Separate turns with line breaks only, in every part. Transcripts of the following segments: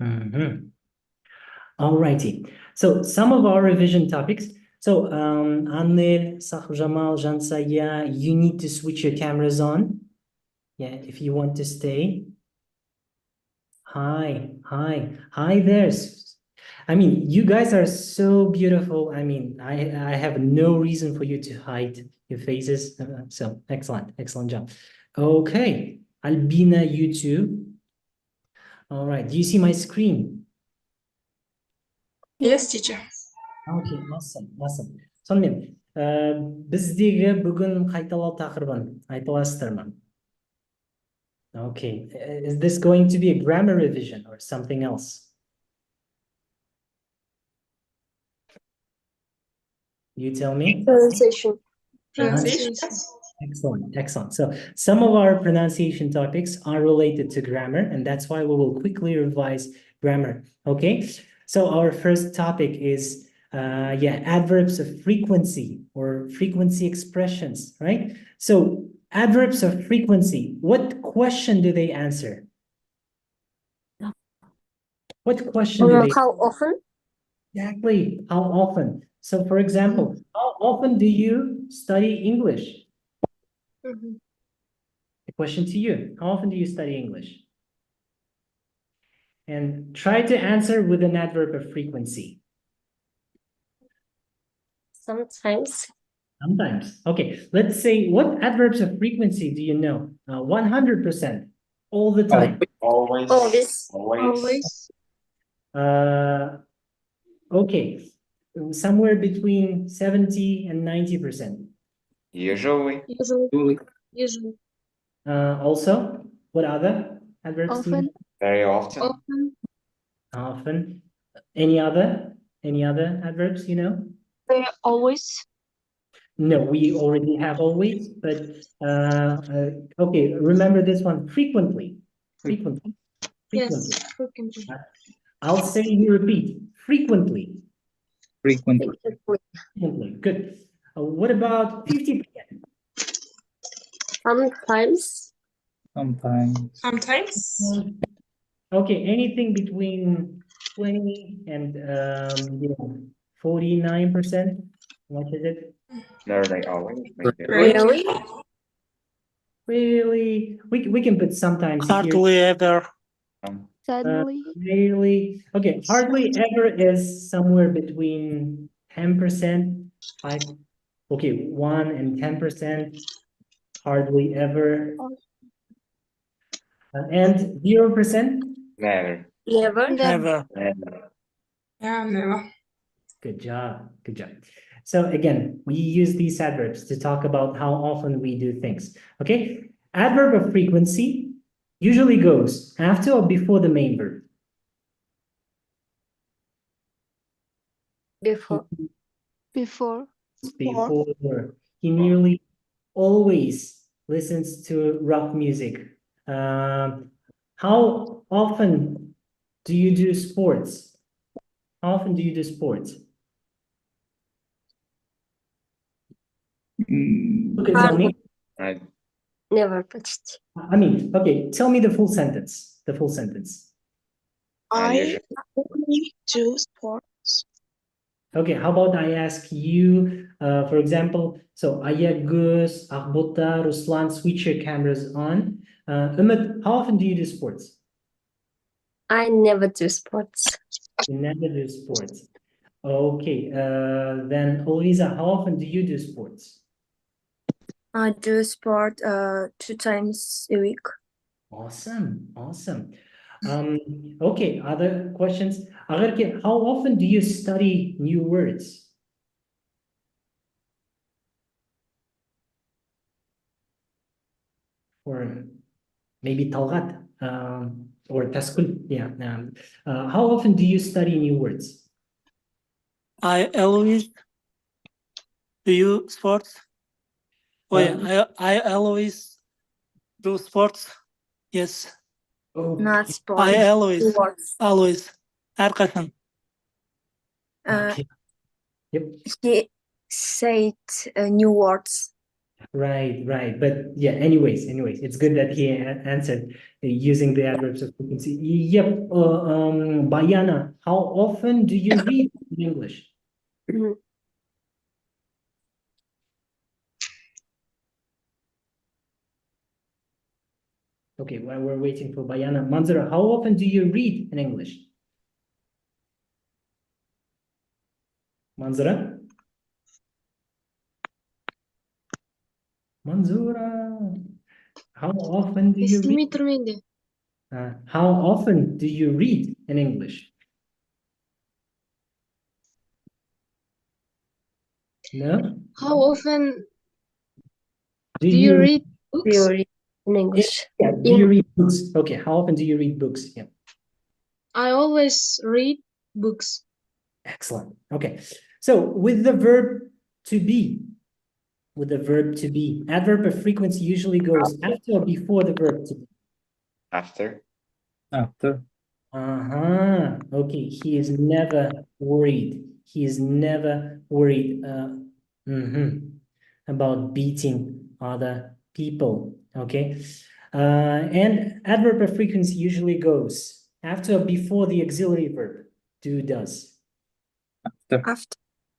Mhm. All righty. So some of our revision topics. So Anil, Jamal, Jansaya, you need to switch your cameras on. Yeah, if you want to stay. Hi there. I mean, you guys are so beautiful. I mean, I have no reason for you to hide your faces. So excellent job. Okay, Albina, you too. All right, do you see my screen?
Yes, teacher.
Okay, awesome. Сонымен, біздегі бүгін қайталау тақырыбын айта аласыздар ма? Okay, is this going to be a grammar revision or something else? You tell me.
Pronunciation.
Pronunciation.
Excellent. So some of our pronunciation topics are related to grammar, and that's why we will quickly revise grammar. Okay, so our first topic is adverbs of frequency or frequency expressions, right? So adverbs of frequency, what question do they answer? What question do they?
How often?
Exactly, how often? So for example, how often do you study English? A question to you. How often do you study English? And try to answer with an adverb of frequency.
Sometimes.
Sometimes. Okay, let's say, what adverbs of frequency do you know? 100%, all the time.
Always.
Okay, somewhere between 70 and 90%.
Usually.
Also, what other adverbs do you know?
Very often.
Often. Any other adverbs you know?
Always.
No, we already have always, but okay, remember this one, frequently.
Yes.
I'll say you repeat, frequently. Good. What about 50%?
Sometimes.
Okay, anything between 20 and 49%? What is it?
Nearly always.
Really? We can put sometimes
Hardly ever.
Suddenly.
Really? Okay, hardly ever is somewhere between 10%, 1 and 10%. Hardly ever. And 0%?
Never.
Never.
Yeah, never.
Good job. So again, we use these adverbs to talk about how often we do things. Okay, adverb of frequency usually goes after or before the main verb.
Before.
He nearly always listens to rock music. How often do you do sports? How often do you do sports? Who can tell me?
Never touched.
I mean, okay, tell me the full sentence.
I only do sports.
Okay, how about I ask you, for example, so Ayagus, Akbota, Ruslan, switch your cameras on. Umut, how often do you do sports?
I never do sports.
You never do sports. Okay, then Louisa, how often do you do sports?
I do sport 2 times a week.
Awesome. Okay, other questions? Agharke, how often do you study new words? Or maybe Talgat, or Taskul, yeah. How often do you study new words?
I always do sports. I always do sports. Yes.
Oh,
Not sports.
I always. Әрқашан.
okay. Yep.
He said new words.
Right, right. But yeah, anyways, it's good that he answered using the adverbs of frequency. Yep. Bayana, how often do you read in English? Okay, while we're waiting for Bayana, Manzura, how often do you read in English? Manzura? Manzura, how often do you read?
естімей тұр менде.
How often do you read in English? No?
How often
Do
do you read books?
Theory in English.
Yeah, do you read books? Okay, how often do you read books? Yeah.
I always read books.
Excellent. Okay. So with the verb to be, adverb of frequency usually goes after or before the verb to be.
After.
After.
Okay, he is never worried. He is never worried about beating other people. Okay. And adverb of frequency usually goes after or before the auxiliary verb, do, does.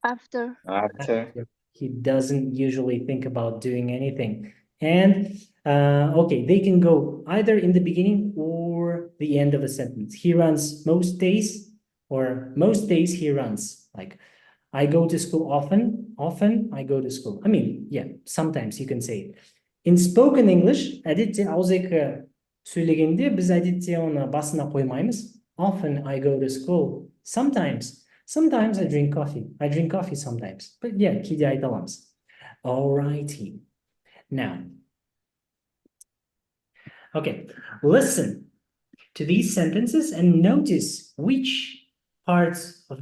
After.
After.
He doesn't usually think about doing anything. And okay, they can go either in the beginning or the end of a sentence. He runs most days, or most days he runs. Like, I go to school often I go to school. I mean, yeah, sometimes you can say it. In spoken English, әдетте ауызекі сөйлегенде біз әдетте оны басына қоймаймыз. Often I go to school. Sometimes I drink coffee. I drink coffee sometimes. But yeah, кейде айта аламыз. Alrighty. Now, okay, listen to these sentences and notice which parts of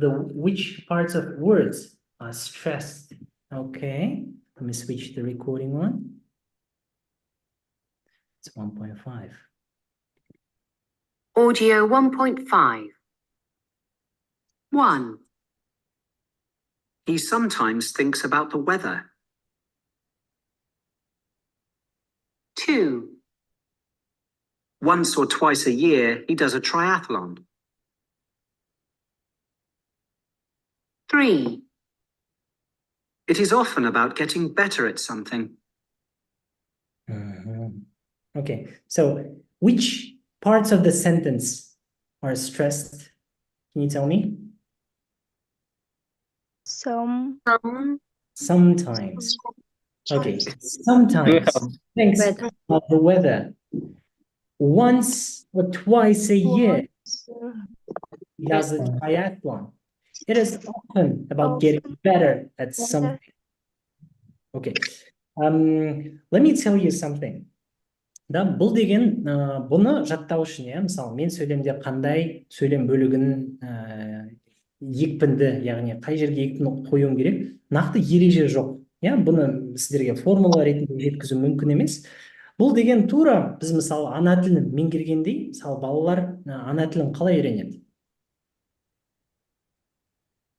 words are stressed. Okay, let me switch the recording on. It's 1.5.
Audio 1.5. 1. He sometimes thinks about the weather. 2. Once or twice a year, he does a triathlon. 3. It is often about getting better at something.
Okay, so which parts of the sentence are stressed? Can you tell me? Sometimes. Okay, sometimes. Thanks.
Weather.
About the weather. Once or twice a year, he does a triathlon. It is often about getting better at something. Okay. Let me tell you something. Да, бұл деген бұны жаттау үшін, иә, мысалы мен сөйлемде қандай сөйлем бөлігін екпінді, яғни қай жерге екпін қоюым керек, нақты ереже жоқ. Иә, бұны сіздерге формула ретінде жеткізу мүмкін емес. Бұл деген тура біз мысалы ана тілін меңгергендей, мысалы балалар ана тілін қалай үйренеді?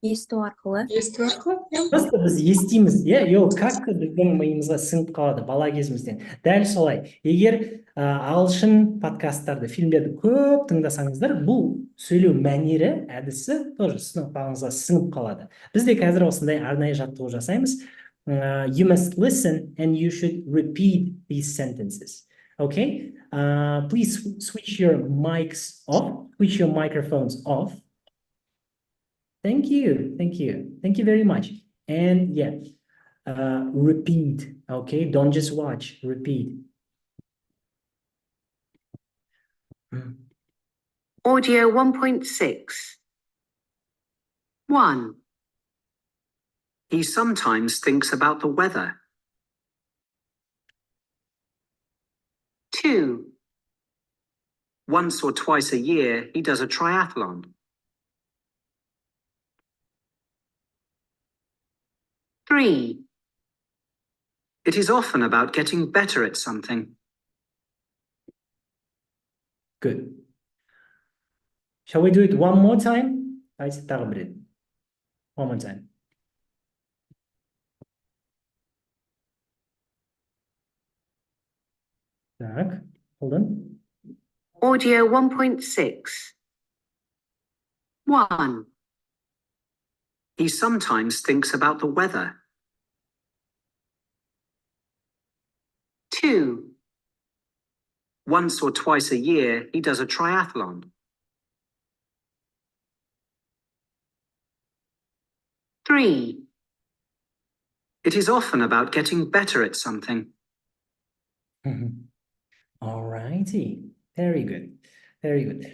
Есту арқылы.
Есту арқылы?
Просто біз естиміз, иә, ол как-то біздің миымызға сіңіп қалады бала кезімізден. Дәл солай. Егер ағылшын подкасттарды, фильмдерді көп тыңдасаңыздар, бұл сөйлеу мәнері, әдісі тоже сынып қалады. Біз де қазір осындай арнайы жаттығу жасаймыз. You must listen and you should repeat these sentences. Okay? Please switch your mics off, switch your microphones off. Thank you very much. And yeah, repeat, okay? Don't just watch, repeat.
Audio 1.6. 1. He sometimes thinks about the weather. 2. Once or twice a year, he does a triathlon. 3. It is often about getting better at something.
Good. Shall we do it one more time? One more time. Так, hold on.
Audio 1.6. 1. He sometimes thinks about the weather. 2. Once or twice a year, he does a triathlon. 3. It is often about getting better at something.
Alrighty, very good, very good.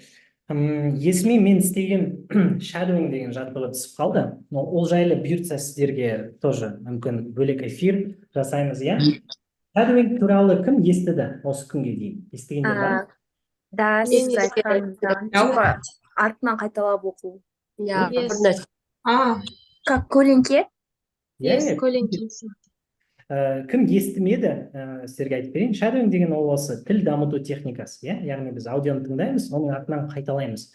Есіме мен істеген shadowing деген жаттығу түсіп қалды. Но ол жайлы бұйыртса сіздерге тоже мүмкін бөлек эфир жасаймыз, иә? Shadowing туралы кім естіді осы күнге дейін? Естігендер бар ма?
Да,
Мен
сіз айтқаныңыздан. Типа, артынан қайталап оқу.
Я
Yes.
бірнәрсе.
Как көлеңке?
Иә,
Yes,
иә.
көлеңкесі.
Кім естімеді, сіздерге айтып берейін. Shadowing деген ол осы тіл дамыту техникасы, иә? Яғни біз аудионы тыңдаймыз, оның артынан қайталаймыз.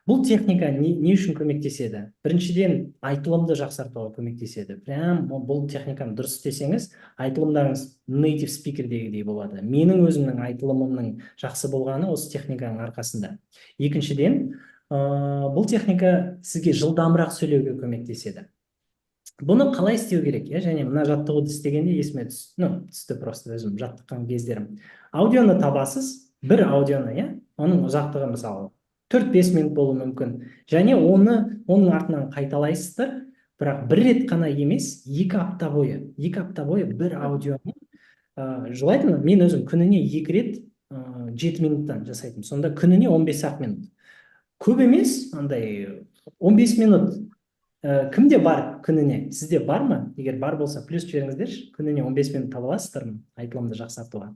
Бұл техника не үшін көмектеседі? Біріншіден, айтылымды жақсартуға көмектеседі. Прям бұл техниканы дұрыс істесеңіз, айтылымдарыңыз native speakerдегідей болады. Менің өзімнің айтылымымның жақсы болғаны осы техниканың арқасында. Екіншіден, бұл техника сізге жылдамырақ сөйлеуге көмектеседі. Бұны қалай істеу керек, және мына жаттығуды істегенде есіме түсті просто өзім жаттыққан кездерім. Аудионы табасыз, бір аудионы, оның ұзақтығы мысалы 4-5 минут болуы мүмкін. Және оның артынан қайталайсыздар, бірақ бір рет қана емес, 2 апта бойы бір аудионы жылайтын. Мен өзім күніне 2 рет 7 минуттан жасайтын. Сонда күніне 15 минут. Көп емес, андай 15 минут. Кімде бар күніне? Сізде бар ма? Егер бар болса, плюс жіберіңіздерші. Күніне 15 минут таба аласыздар ма айтылымды жақсартуға?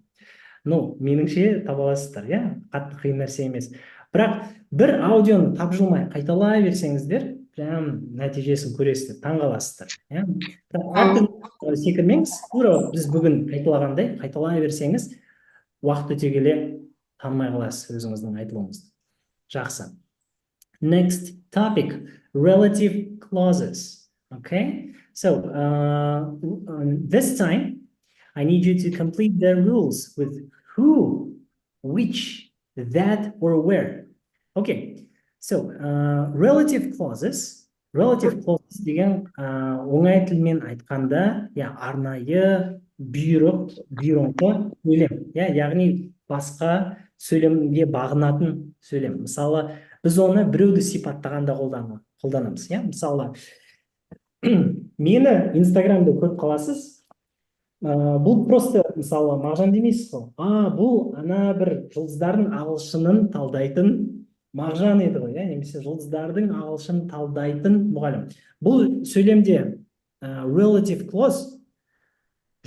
Меніңше таба аласыздар, қатты қиын нәрсе емес. Бірақ бір аудионы тапжылмай қайталай берсеңіздер, прям нәтижесін көресіздер, таңғаласыздар. Әртүрлі секірмеңіз, біз бүгін айтылғандай қайталай берсеңіз, уақыт өте келе танымай қаласыз өзіңіздің айтылымыңызды. Жақсы. Next topic, relative clauses. Okay, so this time I need you to complete the rules with who, which, that, or where. Okay, so relative clauses деген оңай тілмен айтқанда, арнайы бұйрықты сөйлем, яғни басқа сөйлемге бағынатын сөйлем. Мысалы, біз оны біреуді сипаттағанда қолданамыз. Мысалы, мені Инстаграмда көріп қаласыз, бұл просто, мысалы, Мағжан демейсіз ғой. Бұл ана бір жұлдыздардың ағылшынын талдайтын Мағжан еді ғой, немесе жұлдыздардың ағылшынын талдайтын мұғалім. Бұл сөйлемде relative clause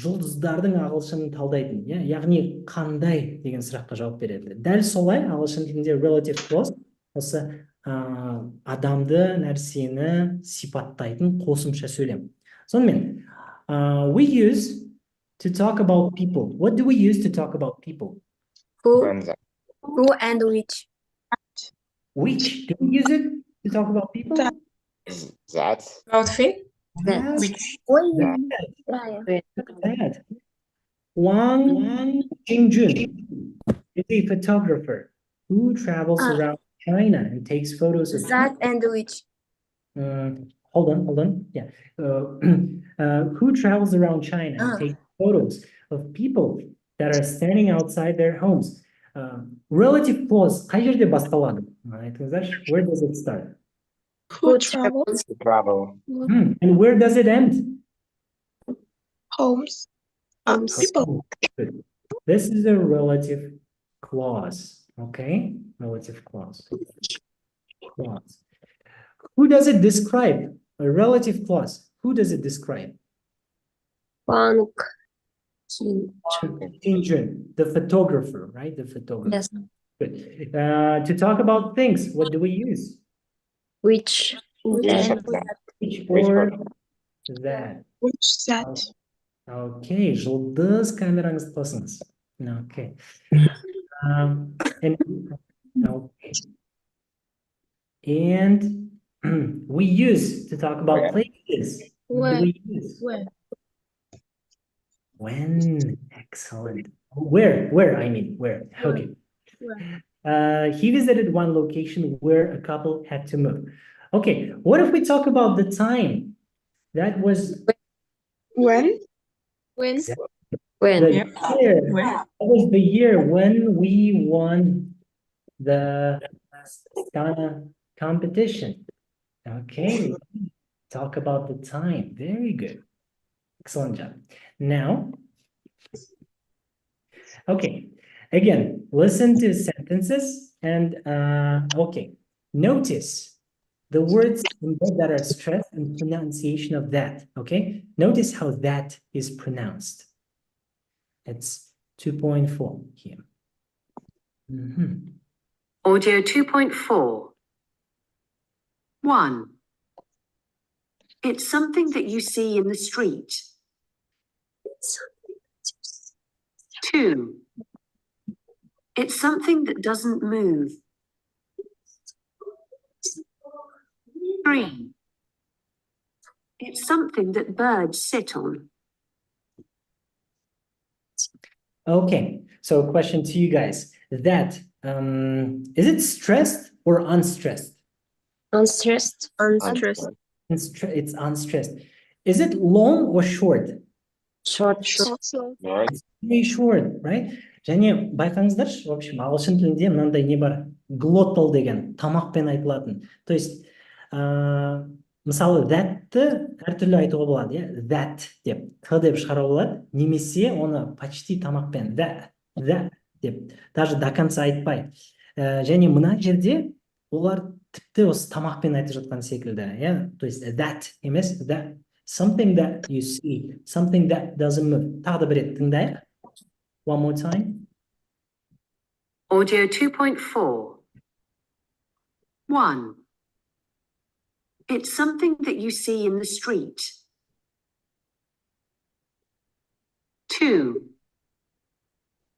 жұлдыздардың ағылшынын талдайтын, яғни қандай деген сұраққа жауап береді. Дәл солай ағылшын тілінде relative clause осы адамды, нәрсені сипаттайтын қосымша сөйлем. Сонымен, we use to talk about people. What do we use to talk about people?
Who and which?
Which? Do we use it to talk about people?
That.
That.
Which?
That. Wang Jingjun is a photographer who travels around China and takes photos of
That and which?
Hold on. Yeah. Who travels around China and takes photos of people that are standing outside their homes. Relative clause қай жерде басталады? Айтыңыздаршы, where does it start?
Who travels?
Travel.
And where does it end?
Homes. People.
Good. This is a relative clause. Okay? Relative clause. Who does it describe? A relative clause. Who does it describe?
Wang
Jingjun, the photographer, right? The photographer.
Yes.
Good. To talk about things, what do we use?
Which?
That.
Which or that?
Which that?
Okay, жұлдыз камераңызды қосыңыз. Okay. And we use to talk about places. What do we use?
Where?
When. Excellent. Where, I mean, where, okay. He visited one location where a couple had to move. Okay, what if we talk about the time? That was
When?
When?
the year. That was the year when we won the Astana competition. Okay, talk about the time. Very good. Excellent job. Now, okay, again, listen to sentences and okay, notice the words in there that are stressed and pronunciation of that, okay? Notice how that is pronounced. It's 2.4 here.
Audio 2.4. 1. It's something that you see in the street. 2. It's something that doesn't move. 3. It's something that birds sit on.
Okay, so question to you guys. That, is it stressed or unstressed?
Unstressed. Unstressed.
It's unstressed. Is it long or short?
Short.
Right?
Very short, right? Және байқаңыздаршы, в общем, ағылшын тілінде мынандай не бар? Glottal деген, тамақпен айтылатын. То есть, мысалы, that-ті әртүрлі айтуға болады, иә? That деп, т деп шығаруға болады, немесе оны почти тамақпен, that деп, даже до конца айтпай. Және мына жерде олар тіпті осы тамақпен айтып жатқан секілді, иә? То есть, that емес, that. Something that you see, something that doesn't move. Тағы да бір рет тыңдайық. One more time.
Audio 2.4. 1. It's something that you see in the street. 2.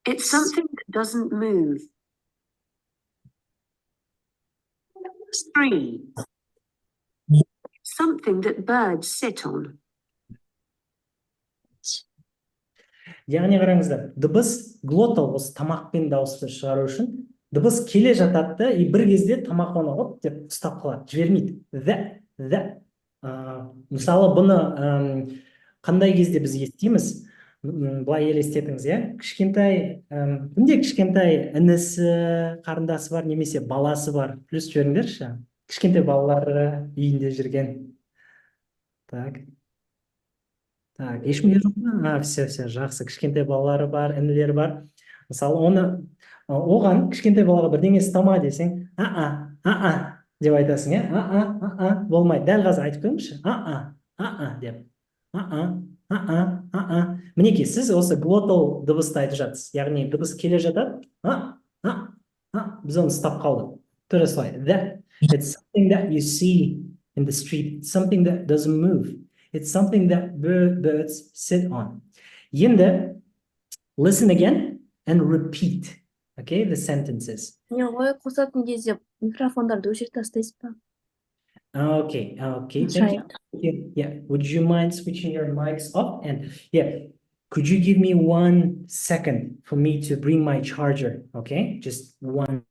It's something that doesn't move. 3. Something that birds sit on.
Яғни қараңыздар, дыбыс глотал, осы тамақпен дауысты шығару үшін дыбыс келе жатады и бір кезде тамақ оны оп деп ұстап қалады, жібермейді. That. Мысалы, бұны қандай кезде біз естиміз? Былай елестетіңіз, иә? Кішкентай, кімде кішкентай інісі, қарындасы бар, немесе баласы бар? Плюс жіберіңдерші. Кішкентай балалары үйінде жүрген. Так, ешкімде жоқ па? Все, жақсы. Кішкентай балалары бар, інілері бар. Мысалы, оған кішкентай балаға бірдеңе ұстама десең, деп айтасың, иә? Болмайды. Дәл қазір айтып көріңізші. Деп. Мінекей, сіз осы глотал дыбысты айтып жатсыз. Яғни дыбыс келе жатады. Біз оны ұстап қалдық. Тура солай. That. It's something that you see in the street. Something that doesn't move. It's something that birds sit on. Енді, listen again and repeat, okay, the sentences.
Ой, қосатын кезде микрофондарды өшіріп тастайсыз ба?
Okay, thank you. Yeah, would you mind switching your mics off? And yeah, could you give me 1 second for me to bring my charger, okay? Just one.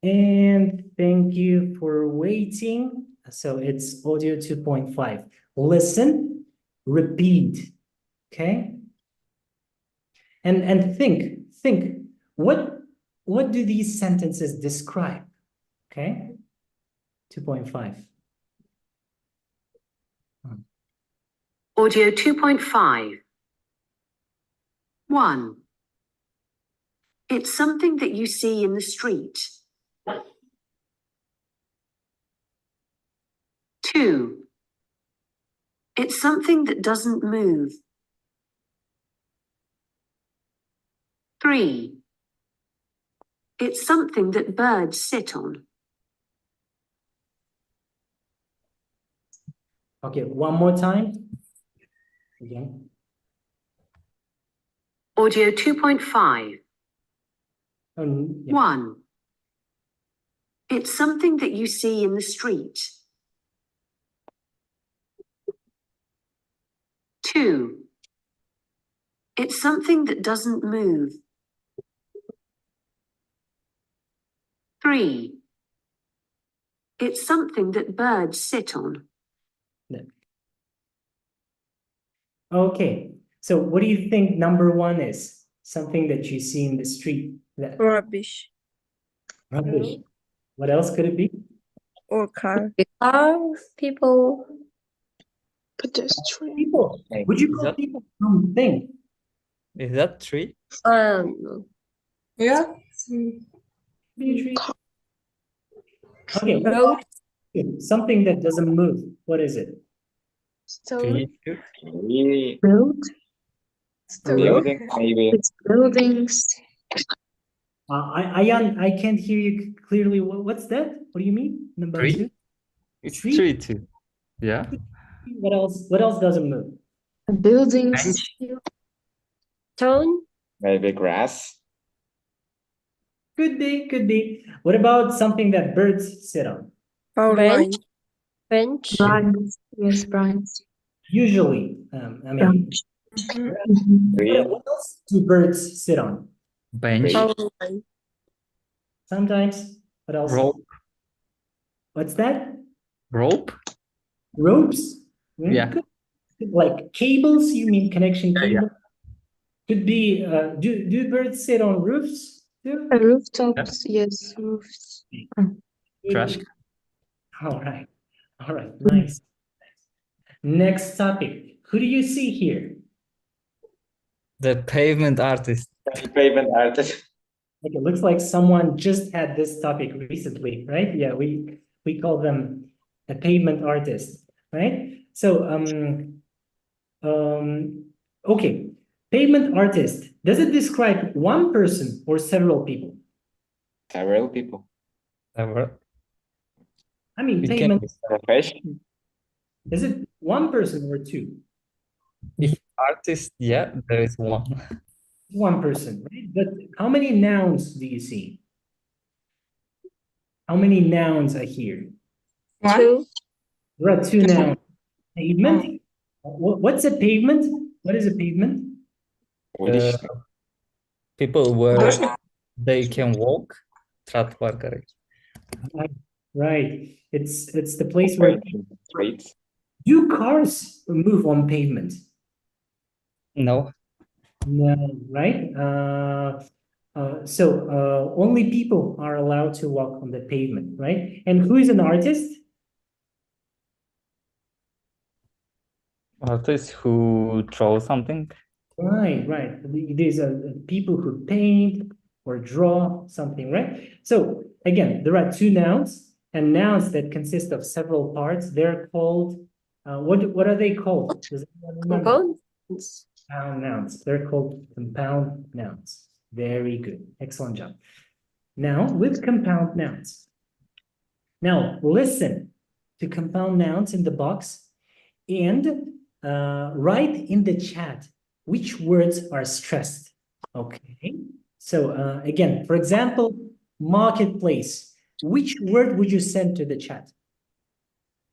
And thank you for waiting. So it's audio 2.5. Listen, repeat, okay? And think, what do these sentences describe? Okay? 2.5.
Audio 2.5. 1. It's something that you see in the street. 2. It's something that doesn't move.
3. It's something that birds sit on.
Okay, one more time. Again.
Audio 2.5.
Yeah.
1. It's something that you see in the street. 2. It's something that doesn't move. 3. It's something that birds sit on.
Okay, so what do you think number one is? Something that you see in the street. That
Rubbish
rubbish. What else could it be?
or car.
Car, people.
Pedestrian.
People. Would you call people something?
Is that tree?
Yeah.
Be a tree?
Car.
Okay, what
Road.
about something that doesn't move. What is it?
Stone.
Tree.
Tree,
Road.
building, maybe.
It's buildings.
I can't hear you clearly. What's that? What do you mean? Number
Tree?
two?
It's
Tree?
tree too. Yeah.
What else? What else doesn't move?
Buildings.
Stone.
Maybe grass.
Could be, could be. What about something that birds sit on?
Power line.
Bench. Brands. Yes, brands.
Usually, I mean,
Tree,
what else do birds sit on?
Bench.
Power line.
Sometimes. What else?
Rope.
What's that?
Rope.
Ropes?
Yeah.
Good. Like cables? You mean connection
Yeah, yeah.
cable? Could be. Do birds sit on roofs too?
Rooftops. Yes, roofs.
Trash.
All right. All right. Nice. Next topic. Who do you see here?
The pavement artist.
pavement artist.
Like it looks like someone just had this topic recently, right? Yeah, we call them a pavement artist, right? So okay, pavement artist. Does it describe one person or several people?
Several people.
Ever.
I mean,
It can
pavement,
be.
Profession.
is it one person or two?
If artist, yeah, there is one.
One person, right? But how many nouns do you see? How many nouns are here?
2.
There are two nouns. Pavement. What's a pavement? What is a pavement?
Ulic.
People where they can walk. Trottoir, correct.
Right. It's the place where
Streets.
do cars move on pavement?
No.
No, right? Only people are allowed to walk on the pavement, right? And who is an artist?
Artist who draw something.
Right, right. These are people who paint or draw something, right? So again, there are two nouns, and nouns that consist of several parts. They're called what are they called? Does anyone remember?
Compounds.
Compound nouns. They're called compound nouns. Very good. Excellent job. Now, with compound nouns. Now, listen to compound nouns in the box and write in the chat which words are stressed. Okay. So again, for example, marketplace. Which word would you send to the chat?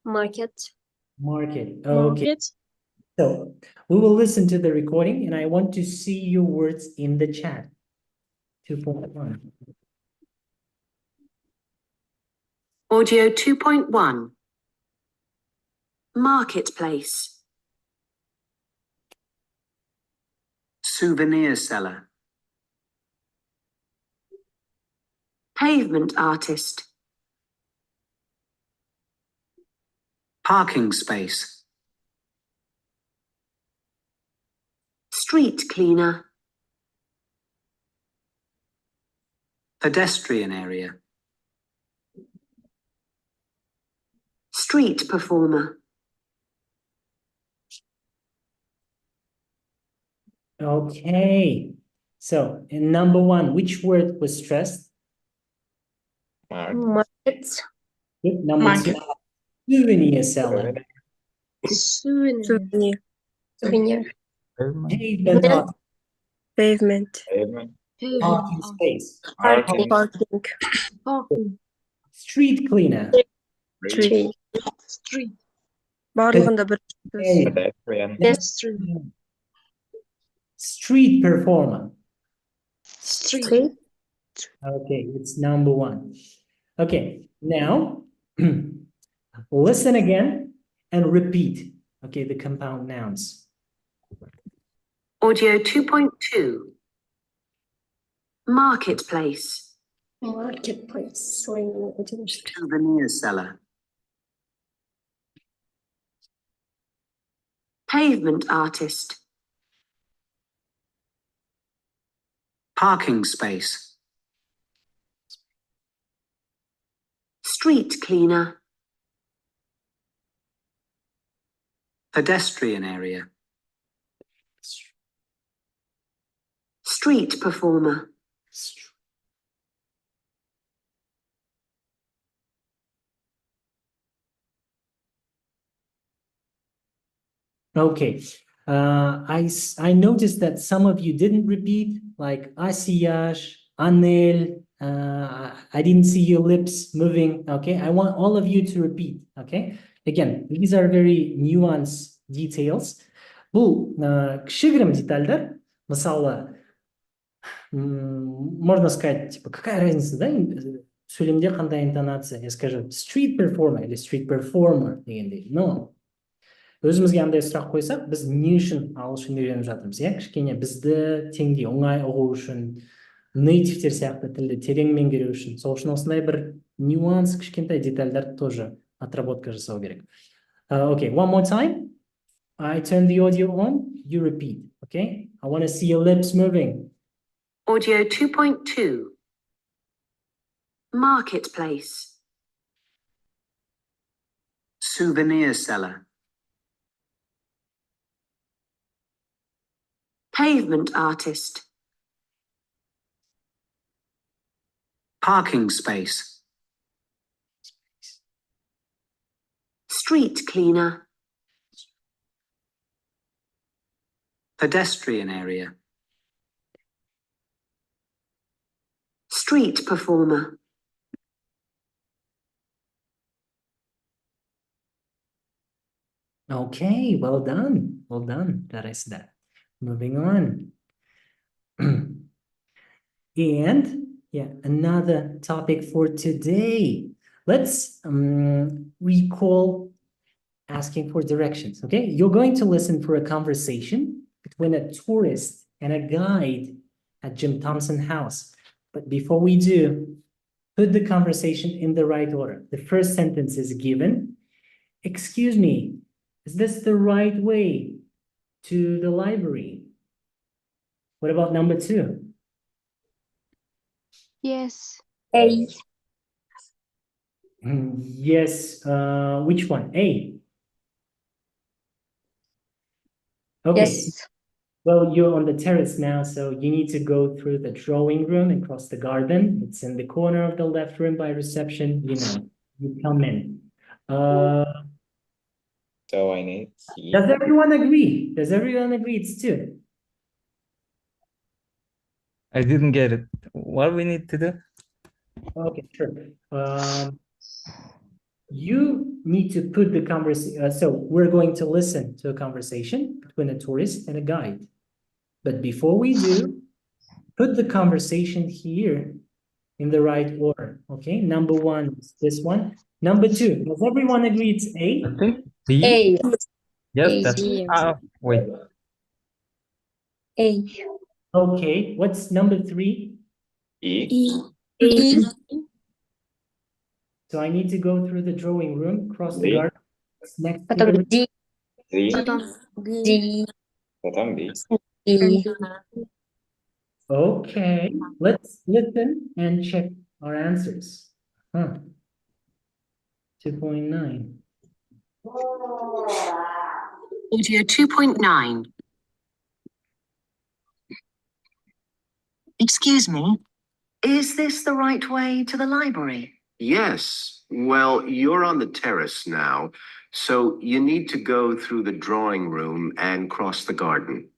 Market.
Market. Okay.
Market.
So we will listen to the recording and I want to see your words in the chat. 2.1.
Audio 2.1. Marketplace. Souvenir seller. Pavement artist. Parking space. Street cleaner. Pedestrian area. Street performer.
Okay. So in number one, which word was stressed?
Mark.
Market.
Good. Number
Market.
two, souvenir seller.
Souvenir. Souvenir.
Pavement art,
Pavement.
Pavement.
parking space.
Parking.
Parking.
Street cleaner.
Tree.
Street.
Барлығында бір сөз.
Hey,
Pedestrian.
Pedestrian.
street performer.
Street.
Street.
Okay, it's number one. Okay, now listen again and repeat. Okay, the compound nouns.
Audio 2.2. Marketplace.
Marketplace.
Souvenir seller.
Pavement artist.
Parking space.
Street cleaner.
Pedestrian area.
Street performer.
Okay, I noticed that some of you didn't repeat, like Asiyash, Anel. I didn't see your lips moving. Okay, I want all of you to repeat. Okay, again, these are very nuanced details. Бұл кішігірім детальдар, мысалы, можно сказать, типа, какая разница, да, сөйлемде қандай интонация? Я скажу, street performer или street performer дегендей. Но өзімізге андай сұрақ қойсақ, біз не үшін ағылшын үйреніп жатырмыз, иә? Кішкене бізді теңдей оңай ұғу үшін, нейтивтер сияқты тілді терең меңгеру үшін. Сол үшін осындай бір нюанс, кішкентай детальдар тоже отработка жасау керек. Okay, one more time. I turn the audio on, you repeat, okay? I want to see your lips moving.
Audio 2.2. Marketplace.
Souvenir seller.
Pavement artist.
Parking space.
Street cleaner.
Pedestrian area.
Street performer.
Okay, well done. Well done. That is that. Moving on. And yeah, another topic for today. Let's recall asking for directions. Okay, you're going to listen for a conversation between a tourist and a guide at Jim Thompson House. But before we do, put the conversation in the right order. The first sentence is given. Excuse me, is this the right way to the library? What about number two?
Yes.
A.
Yes, which one? A. Okay.
Yes.
Well, you're on the terrace now, so you need to go through the drawing room and cross the garden. It's in the corner of the left room by reception. You know, you come in.
So I need C.
Does everyone agree? Does everyone agree it's two?
I didn't get it. What we need to do?
Okay, sure. You need to put the conversation. So we're going to listen to a conversation between a tourist and a guide. But before we do, put the conversation here in the right order. Okay, number one is this one. Number two, does everyone agree it's A?
I think B.
A.
Yes,
A,
that's.
B.
Wait.
A.
Okay, what's number three?
E.
E.
So I need to go through the drawing room, cross the
D.
garden. What's next to
Потом
the-
D.
C.
D.
Потом B.
E.
Okay, let's listen and check our answers. 2.9.
Audio 2.9. Excuse me, is this the right way to the library?
Yes. Well, you're on the terrace now, so you need to go through the drawing room and cross the garden.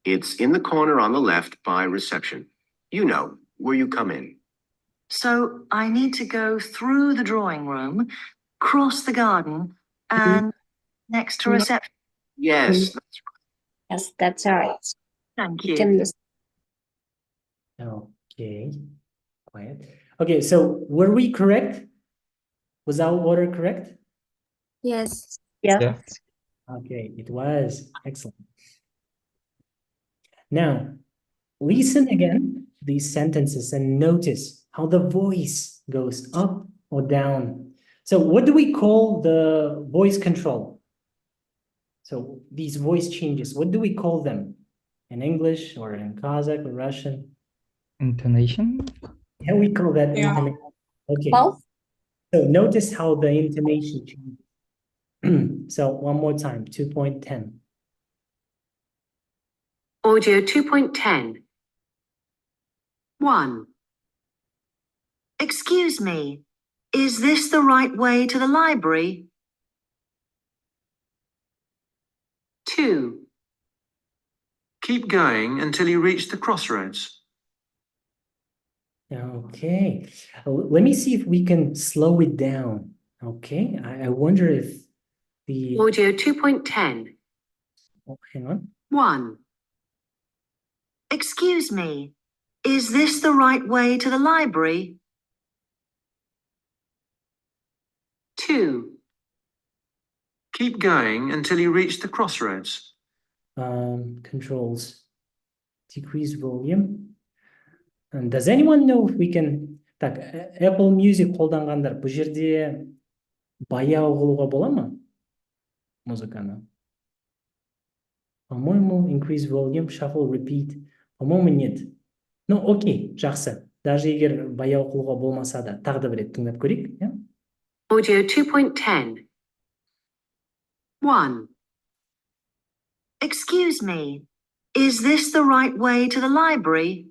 It's in the corner on the left by reception. You know, where you come in.
So I need to go through the drawing room, cross the garden, and next to reception.
Yes.
Yes, that's right.
Thank
You
you.
can use
Okay, quiet. Okay, so were we correct? Was our order correct?
Yes.
Yeah.
Okay, it was. Excellent. Now, listen again to these sentences and notice how the voice goes up or down. So what do we call the voice control? So these voice changes, what do we call them? In English or in Kazakh or Russian?
Intonation.
Yeah, we call that intonation. Okay.
Pulse.
So notice how the intonation changes. So one more time, 2.10.
Audio 2.10. 1. Excuse me, is this the right way to the library? 2.
Keep going until you reach the crossroads.
Okay, let me see if we can slow it down. Okay, I wonder if the,
Audio 2.10.
oh, hang on.
1. Excuse me, is this the right way to the library? 2.
Keep going until you reach the crossroads.
Controls, decrease volume. And does anyone know if we can, так, Apple Music қолданғандар, бұл жерде баяу қылуға бола ма? Музыканы. По-моему, increase volume, shuffle, repeat. По-моему, нет. Ну, окей, жақсы. Даже егер баяу қылуға болмаса да, тағы да бір рет тыңдап көрейік. Yeah?
Audio 2.10. 1. Excuse me, is this the right way to the library?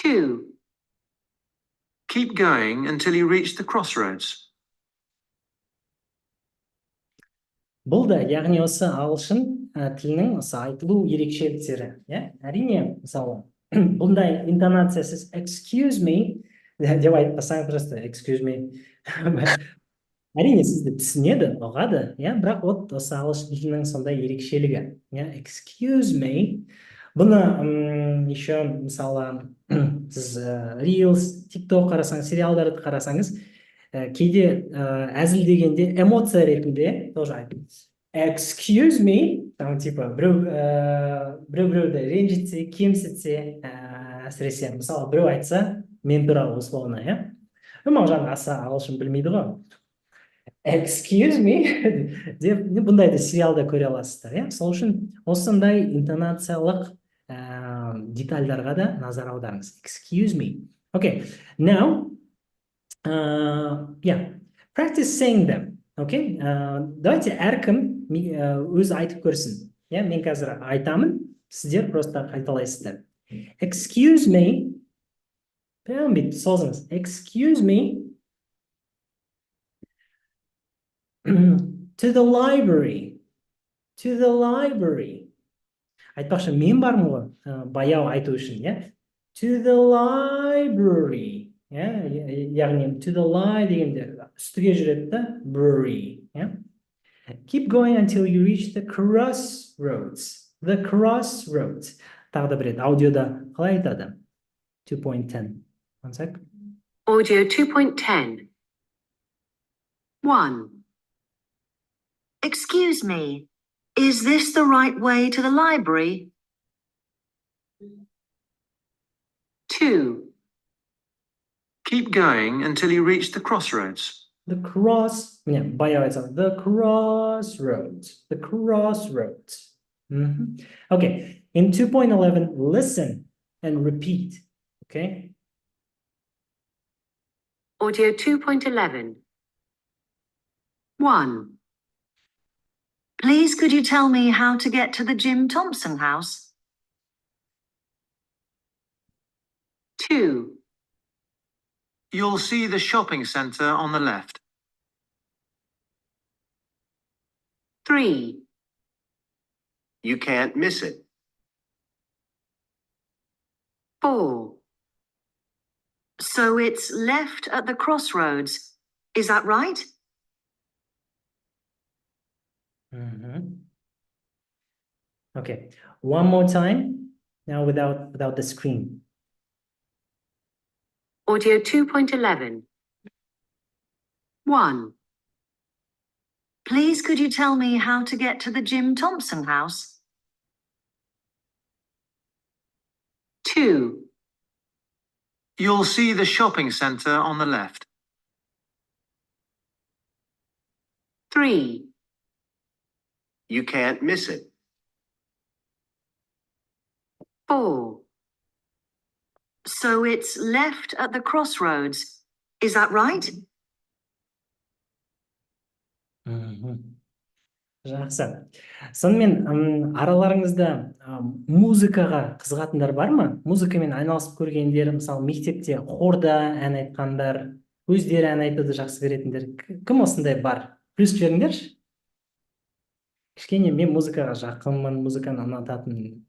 2.
Keep going until you reach the crossroads.
Бұл да, яғни осы ағылшын тілінің осы айтылу ерекшеліктері. Әрине, мысалы, бұндай интонациясыз excuse me деп айтпасаң просто excuse me. Әрине, сізді түсінеді, ұғады, бірақ осы ағылшын тілінің сондай ерекшелігі. Excuse me. Бұны еще, мысалы, сіз Reels, TikTok қарасаңыз, сериалдарды қарасаңыз, кейде әзіл дегенде эмоция ретінде тоже айтыңыз. Excuse me, там типа біреуді ренжітсе, кемсітсе, әсіресе, мысалы, біреу айтса, мен туралы условно, мағжан аса ағылшын білмейді ғой. Excuse me, деп бұндайды сериалда көре аласыздар, сол үшін осындай интонациялық детальдарға да назар аударыңыз. Excuse me. Okay, now, practice saying them. Okay, давайте әркім өз айтып көрсін. Мен қазір айтамын, сіздер просто қайталайсыздар. Excuse me, прямо бүйтіп созыңыз. Excuse me, to the library. To the library. Айтпақшы, мен бармын ғой, баяу айту үшін, To the library. Яғни, to the lie дегенде үстіге жүреді да, bury. Keep going until you reach the crossroads. The crossroads. Тағы да бір рет, аудиода қалай айтады? 2.10. One sec.
Audio 2.10. 1. Excuse me, is this the right way to the library? 2.
Keep going until you reach the crossroads.
The crossroads. The crossroads. Okay, in 2.11, listen and repeat. Okay.
Audio 2.11. 1. Please could you tell me how to get to the Jim Thompson house?
2. You'll see the shopping centre on the left. 3.
You can't miss it.
4. So it's left at the crossroads. Is that right?
Okay, one more time. Now without the screen.
Audio 2.11. 1. Please could you tell me how to get to the Jim Thompson house? 2.
You'll see the shopping centre on the left.
3.
You can't miss it.
4. So it's left at the crossroads. Is that right?
Жақсы. Сонымен араларыңызда музыкаға қызығатындар бар ма? Музыкамен айналысып көргендер, мысалы мектепте хорда ән айтқандар, өздері ән айтуды жақсы көретіндер. Кім осындай бар? Плюс жіберіңдерші. Кішкене мен музыкаға жақынмын, музыканы ұнататын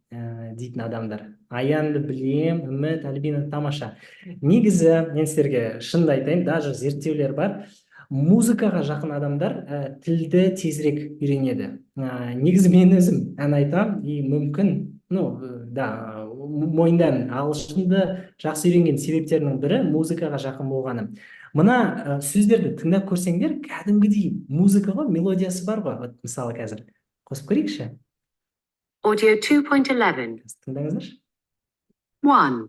дейтін адамдар. Аянды білем, Үміт, Альбина, тамаша. Негізі, мен сіздерге шынды айтайын, даже зерттеулер бар. Музыкаға жақын адамдар тілді тезірек үйренеді. Негізі мен өзім ән айтам, и мүмкін, мойындан ағылшынды жақсы үйренген себептерінің бірі музыкаға жақын болғаным. Мына сөздерді тыңдап көрсеңдер, кәдімгідей музыкаға мелодиясы бар ғой. Мысалы қазір қосып көрейікші.
Audio 2.11.
Тыңдаңыздаршы.
1.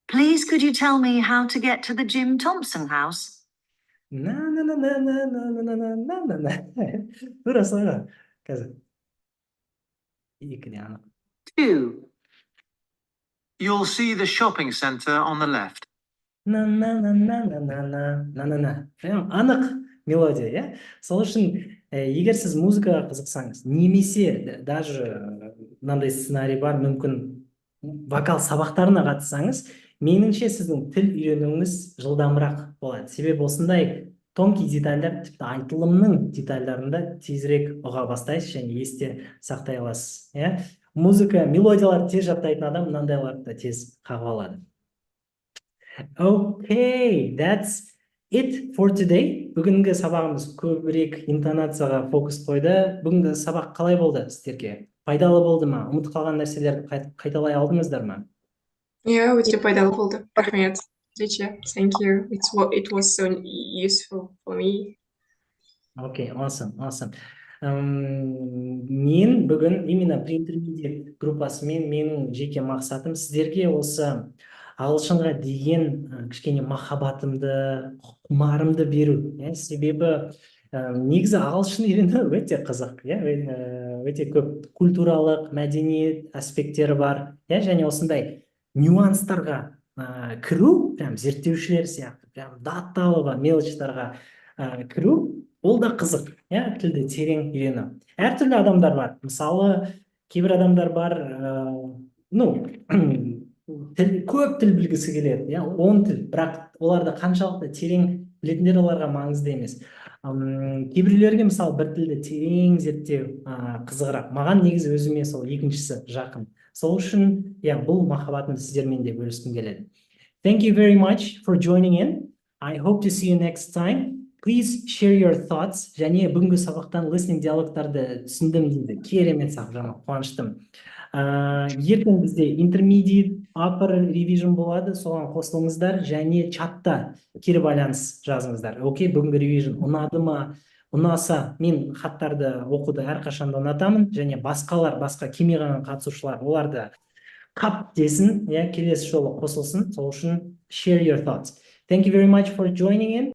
Please could you tell me how to get to the Jim Thompson house?
Тура солай. Қазір. Екіде анық.
2.
You'll see the shopping centre on the left.
Анық мелодия, иә? Сол үшін, егер сіз музыкаға қызықсаңыз, немесе даже мынандай сценарий бар, мүмкін вокал сабақтарына қатыссаңыз, меніңше сіздің тіл үйренуіңіз жылдамырақ болады. Себебі осындай тонкий детальдар, тіпті айтылымның детальдарында тезірек ұға бастайсыз және есте сақтай аласыз. Музыка, мелодиялар тез жаттайтын адам мынандайларды да тез қағып алады. Okay, that's it for today. Бүгінгі сабағымыз көбірек интонацияға фокус қойды. Бүгінгі сабақ қалай болды сіздерге? Пайдалы болды ма? Ұмытып қалған нәрселерді қайталай алдыңыздар ма?
Yeah, өте пайдалы болды. Рахмет. Thank you. It was so useful for me.
Okay, awesome. Мен бүгін именно pre-intermediate группасымен менің жеке мақсатым сіздерге осы ағылшынға деген кішкене махаббатымды, құмарымды беру. Себебі негізі ағылшын үйрену өте қызық. Өте көп культуралық, мәдениет аспекттері бар. Және осындай нюанстарға кіру, зерттеушілер сияқты, датталыға, мелочтарға кіру, ол да қызық, тілді терең үйрену. Әртүрлі адамдар бар. Мысалы, кейбір адамдар бар, көп тіл білгісі келеді, 10 тіл, бірақ оларды қаншалықты терең білетіндер оларға маңызды емес. Кейбіреулерге мысалы бір тілді терең зерттеу қызығырақ. Маған негізі өзіме сол екіншісі жақын. Сол үшін, бұл махаббатымды сіздермен де бөліскім келеді. Thank you very much for joining in. I hope to see you next time. Please share your thoughts. Және бүгінгі сабақтан listening диалогтарды түсіндім дейді. Керемет сабақ, жаңа қуаныштым. Ертең бізде intermediate, upper revision болады, соған қосылыңыздар және чатта кері байланыс жазыңыздар. Окей, бүгінгі revision ұнады ма? Ұнаса, мен хаттарды оқуды әрқашанда ұнатамын, және басқа келмеген қатысушылар оларды қап десін, келесі жолы қосылсын. Сол үшін share your thoughts. Thank you very much for joining in.